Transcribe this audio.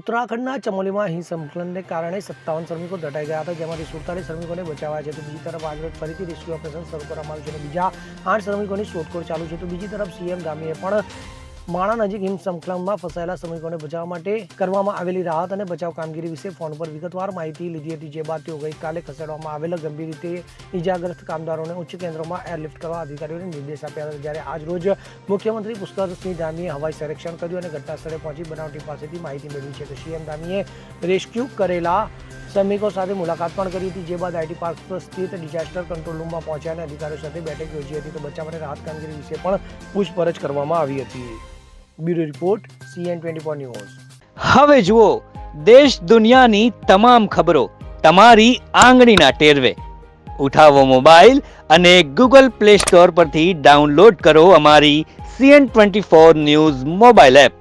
ઉત્તરાખંડના ચમોલીમાં હિમસ્ખલનને કારણે 57 શ્રમિકો દટાઈ ગયા હતા, જેમાંથી 47 શ્રમિકોને બચાવ્યા છે. તો બીજી તરફ આજે ફરીથી રેસ્ક્યુ ઓપરેશન શરૂ કરવામાં આવ્યું છે અને બીજા 8 શ્રમિકોની શોધખોળ ચાલુ છે. તો બીજી તરફ સીએમ ધામીએ પણ માણા નજીક હિમસ્ખલનમાં ફસાયેલા શ્રમિકોને બચાવવા માટે કરવામાં આવેલી રાહત અને બચાવ કામગીરી વિશે ફોન પર વિગતવાર માહિતી લીધી હતી, જે બાદ તેઓ ગઈકાલે ખસેડવામાં આવેલા ગંભીર રીતે ઇજાગ્રસ્ત કામદારોને ઉચ્ચ કેન્દ્રોમાં એરલિફ્ટ કરવા અધિકારીઓને નિર્દેશ આપ્યા હતા. જ્યારે આજ રોજ મુખ્યમંત્રી પુષ્કરસિંહ ધામીએ હવાઈ સર્વેક્ષણ કર્યું અને ઘટના સ્થળે પહોંચી બનાવટી પાસેથી માહિતી મેળવી છે. તો સીએમ ધામીએ રેસ્ક્યુ કરેલા શ્રમિકો સાથે મુલાકાત પણ કરી હતી, જે બાદ આઈટી પાર્ક સ્થિત ડિઝાસ્ટર કંટ્રોલ રૂમમાં પહોંચ્યા અને અધિકારીઓ સાથે બેઠક યોજી હતી. તો બચાવ અને રાહત કામગીરી વિશે પણ પૂછપરછ કરવામાં આવી હતી. Bureau report CN24 news. હવે જુઓ દેશ દુનિયાની તમામ ખબરો તમારી આંગળીના ટેરવે. ઉઠાવો મોબાઈલ અને Google Play Store પરથી ડાઉનલોડ કરો અમારી CN24 ન્યૂઝ મોબાઈલ એપ.